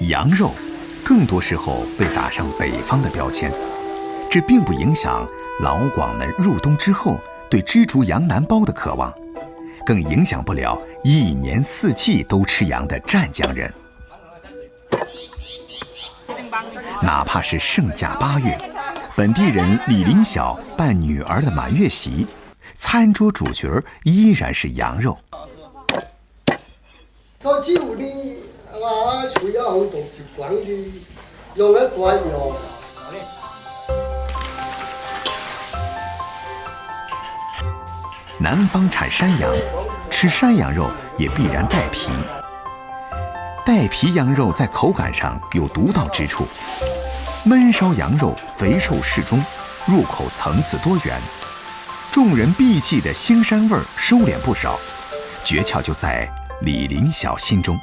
羊肉更多时候被打上北方的标签，这并不影响老广们入冬之后对知足羊腩包的渴望，更影响不了一年四季都吃羊的湛江人。哪怕是盛夏8月，本地人李林晓办女儿的满月席，餐桌主角依然是羊肉。早知有啲話除咗好多習慣啲用一個用。南方产山羊，吃山羊肉也必然带皮。带皮羊肉在口感上有独到之处，焖烧羊肉肥瘦适中，入口层次多元，众人避忌的腥膻味收敛不少，诀窍就在李林晓心中。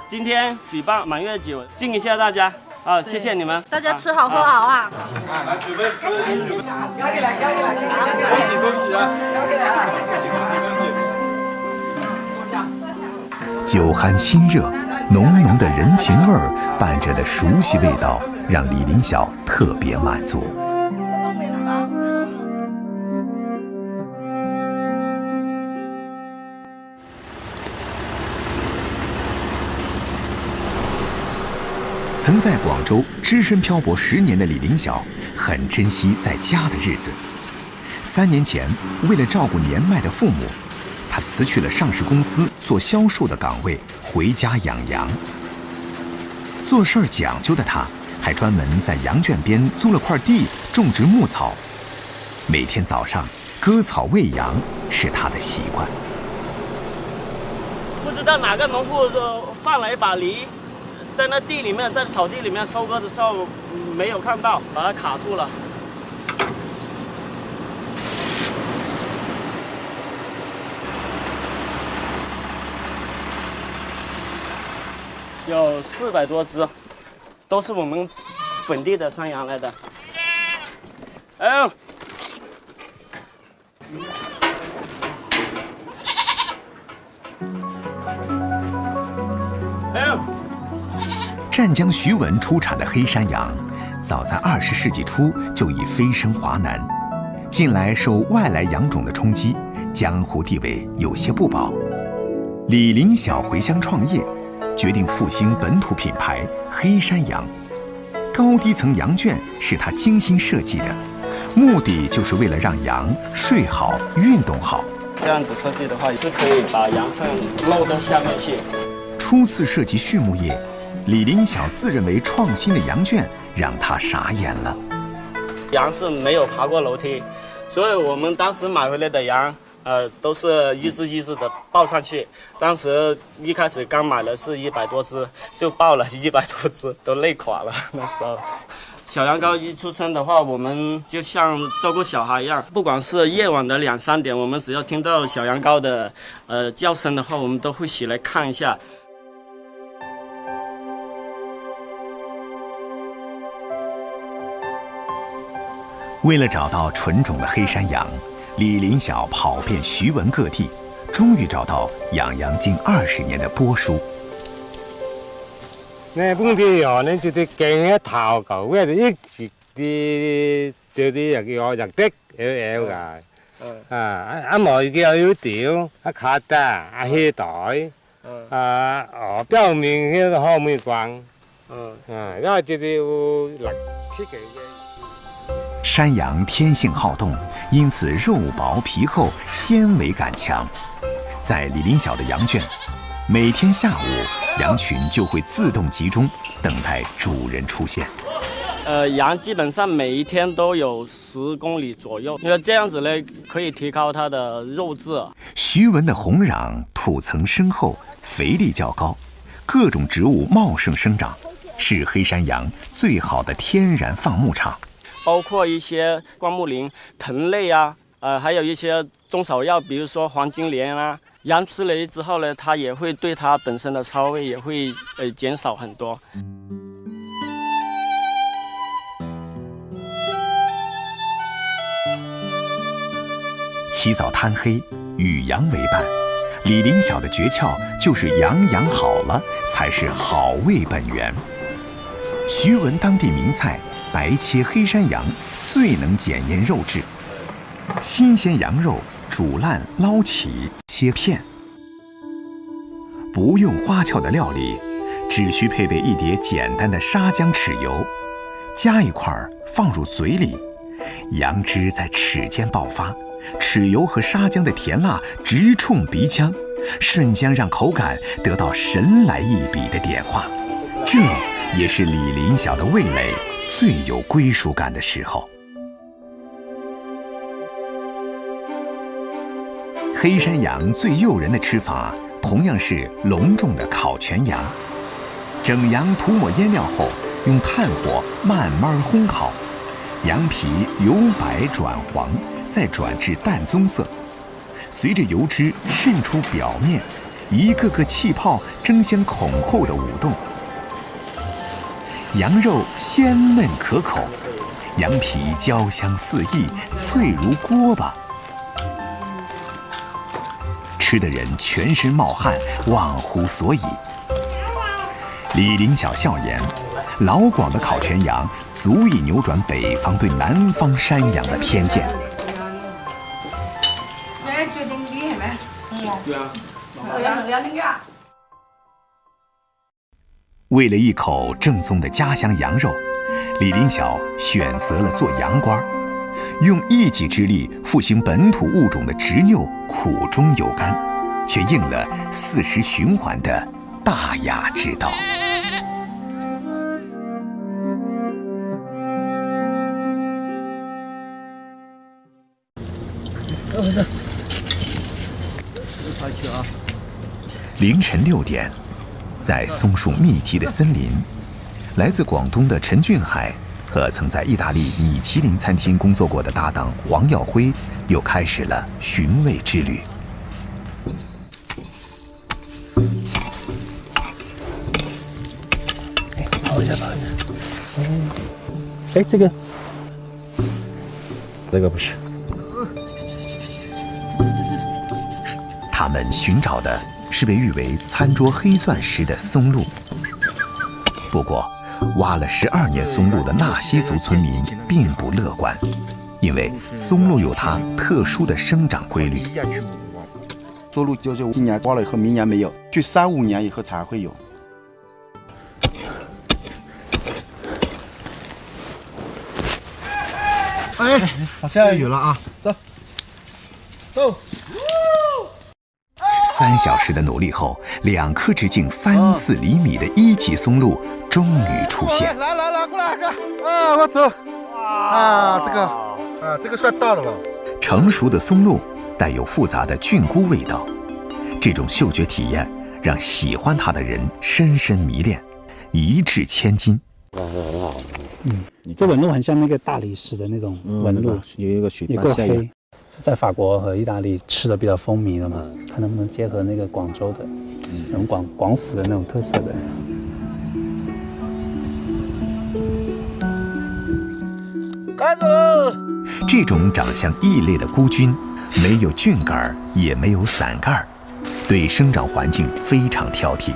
今天举办满月酒，敬一下大家啊！谢谢你们，大家吃好喝好啊！来准备，交给来，恭喜恭喜啊！酒酣心热，浓浓的人情味儿伴着的熟悉味道，让李林晓特别满足。曾在广州只身漂泊10年的李林晓，很珍惜在家的日子。3年前，为了照顾年迈的父母，他辞去了上市公司做销售的岗位，回家养羊。做事儿讲究的他，还专门在羊圈边租了块地，种植牧草。每天早上割草喂羊是他的习惯。不知道哪个农户说放了一把犁，在那地里面，在草地里面收割的时候没有看到，把它卡住了。有400多只，都是我们本地的山羊来的。哎呦！哎呦！湛江徐闻出产的黑山羊，早在20世纪初就已飞升华南，近来受外来羊种的冲击，江湖地位有些不保。李林晓回乡创业，决定复兴本土品牌黑山羊。高低层羊圈是他精心设计的，目的就是为了让羊睡好、运动好。这样子设计的话，也是可以把羊粪漏到下面去。初次涉及畜牧业，李林晓自认为创新的羊圈让他傻眼了。羊是没有爬过楼梯，所以我们当时买回来的羊，都是一只一只的抱上去。当时一开始刚买的是100多只，就抱了100多只，都累垮了。那时候，小羊羔一出生的话，我们就像照顾小孩一样，不管是夜晚的2、3点，我们只要听到小羊羔的叫声的话，我们都会起来看一下。为了找到纯种的黑山羊，李林晓跑遍徐闻各地，终于找到养羊近20年的波叔。呢，本地羊呢就得勁一頭球，因為一直啲又叫我入的有噶，一毛叫要屌，一卡得，一氣袋，表面嗰個後面關，因為這啲要力刺激嘅。山羊天性好动，因此肉薄皮厚，纤维感强。在李林晓的羊圈，每天下午羊群就会自动集中，等待主人出现。羊基本上每一天都有10公里左右，因为这样子呢，可以提高它的肉质。徐闻的红壤土层深厚，肥力较高，各种植物茂盛生长，是黑山羊最好的天然放牧场。包括一些灌木林、藤类啊，还有一些中草药，比如说黄金莲啊。羊吃了之后呢，它也会对它本身的骚味也会减少很多。起早贪黑，与羊为伴。李林晓的诀窍就是羊养好了，才是好味本源。徐闻当地名菜白切黑山羊最能检验肉质。新鲜羊肉煮烂捞起切片，不用花俏的料理，只需配备一碟简单的沙姜豉油，夹一块放入嘴里，羊汁在齿间爆发，豉油和沙姜的甜辣直冲鼻腔，瞬间让口感得到神来一笔的点化。这也是李林晓的味蕾最有归属感的时候。黑山羊最诱人的吃法同样是隆重的烤全羊，整羊涂抹腌料后，用炭火慢慢烘烤，羊皮由白转黄，再转至淡棕色，随着油脂渗出表面，一个个气泡争先恐后的舞动。羊肉鲜嫩可口，羊皮焦香四溢，脆如锅巴。吃的人全身冒汗，忘乎所以。李林晓笑言，老广的烤全羊足以扭转北方对南方山羊的偏见。为了一口正宗的家乡羊肉，李林晓选择了做羊倌，用一己之力复兴本土物种的执拗苦中有甘，却应了40循环的大雅之道。凌晨6点，在松树密集的森林，来自广东的陈俊海和曾在意大利米其林餐厅工作过的搭档黄耀辉又开始了寻味之旅。跑一下。这个不是。他们寻找的是被誉为餐桌黑钻石的松露。不过，挖了12年松露的纳西族村民并不乐观，因为松露有它特殊的生长规律。松露就是今年挖了以后，明年没有，去3、5年以后才会有。哎，好像有了啊！走，走。3小时的努力后，2颗直径3、4厘米的1级松露终于出现。来，过来，哥！啊，我走。啊，这个算大的了。成熟的松露带有复杂的菌菇味道，这种嗅觉体验让喜欢它的人深深迷恋，一掷千金。这纹路很像那个大理石的那种纹路，有一个水也够黑，是在法国和意大利吃的比较风靡的嘛，看能不能结合那个广州的，那种广府的那种特色的。开走！这种长相异类的菇菌，没有菌杆，也没有伞盖，对生长环境非常挑剔。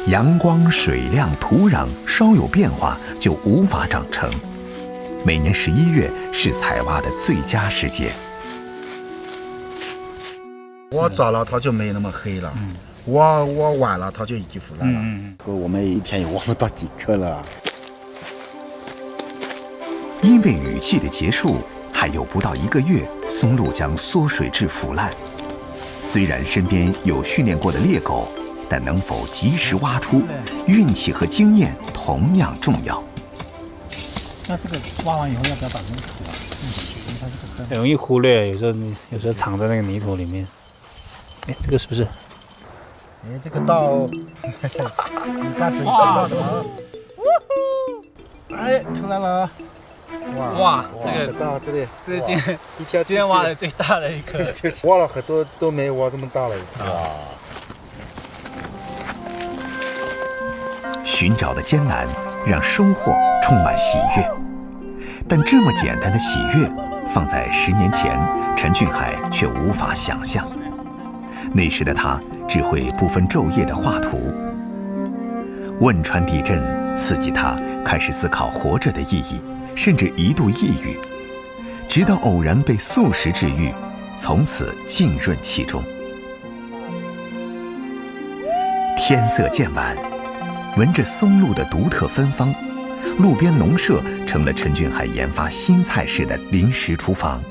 阳光、水量、土壤稍有变化就无法长成。每年11月是采挖的最佳时节。挖早了它就没那么黑了，挖晚了它就已经腐烂了。我们一天也挖不到几颗了。因为雨季的结束还有不到1个月，松露将缩水至腐烂。虽然身边有训练过的猎狗，但能否及时挖出，运气和经验同样重要。那这个挖完以后要不要把那个土很容易忽略，有时候藏在那个泥土里面。哎，这个是不是？哎，这个稻，你看这一稻的啊！哎，出来了！哇，这个大，这里，这是今天挖的最大的一颗，挖了很多都没挖这么大了。哇！寻找的艰难让收获充满喜悦，但这么简单的喜悦，放在10年前，陈俊海却无法想象。那时的他只会不分昼夜的画图。汶川地震刺激他开始思考活着的意义，甚至一度抑郁，直到偶然被素食治愈，从此浸润其中。天色渐晚，闻着松露的独特芬芳，路边农舍成了陈俊海研发新菜式的临时厨房。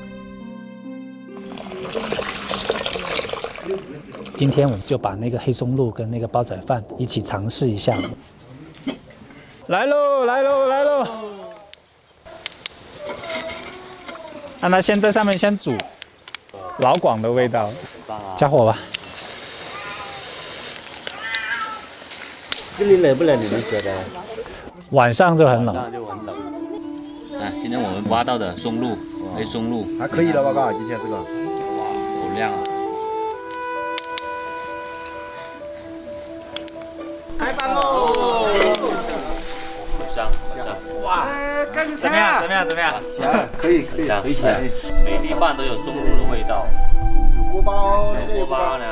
今天我们就把那个黑松露跟那个煲仔饭一起尝试一下。来喽，来喽，来喽！让它先在上面先煮，老广的味道。加火吧。这里冷不冷？你们觉得？晚上就很冷。晚上就很冷。啊，今天我们挖到的松露，黑松露还可以了，报告，今天这个。哇，好亮啊！开饭喽！香香，哇，怎么样？怎么样？怎么样？可以，可以，香，每粒饭都有松露的味道。锅包，锅包呢？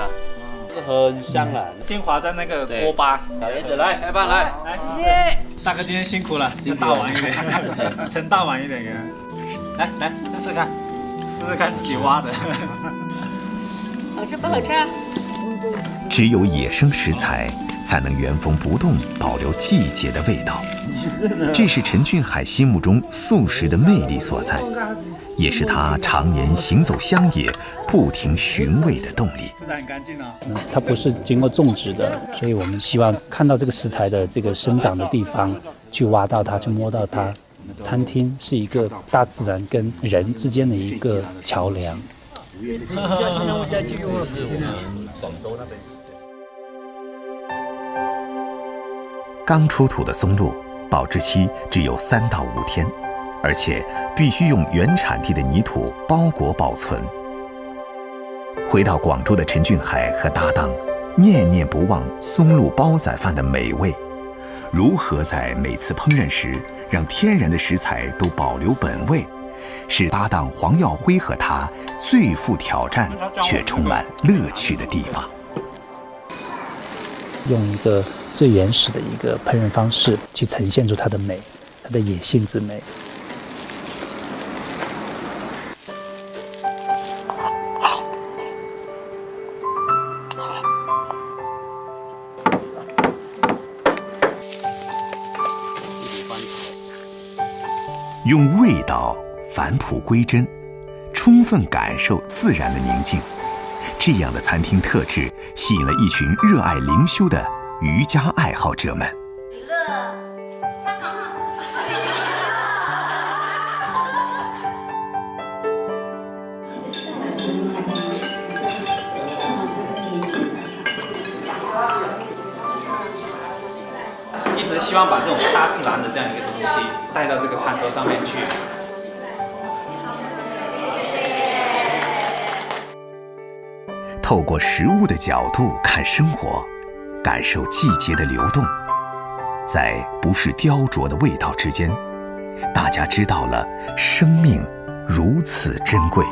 很香了，精华在那个锅巴。小叶子来开饭来，谢谢大哥，今天辛苦了，大碗一点，盛大碗一点给他。来试试看，试试看自己挖的。好吃不好吃啊？只有野生食材才能原封不动保留季节的味道，这是陈俊海心目中素食的魅力所在，也是他常年行走乡野、不停寻味的动力。吃得很干净啊。它不是经过种植的，所以我们希望看到这个食材的这个生长的地方，去挖到它，去摸到它。餐厅是一个大自然跟人之间的一个桥梁。刚出土的松露保质期只有3到5天，而且必须用原产地的泥土包裹保存。回到广州的陈俊海和搭档念念不忘松露煲仔饭的美味，如何在每次烹饪时让天然的食材都保留本味，是搭档黄耀辉和他最富挑战却充满乐趣的地方。用一个最原始的一个烹饪方式去呈现出它的美，它的野性之美。用味道返璞归真，充分感受自然的宁静，这样的餐厅特质吸引了一群热爱灵修的瑜伽爱好者们。一直希望把这种大自然的这样一个东西带到这个餐桌上面去。透过食物的角度看生活，感受季节的流动，在不是雕琢的味道之间，大家知道了生命如此珍贵。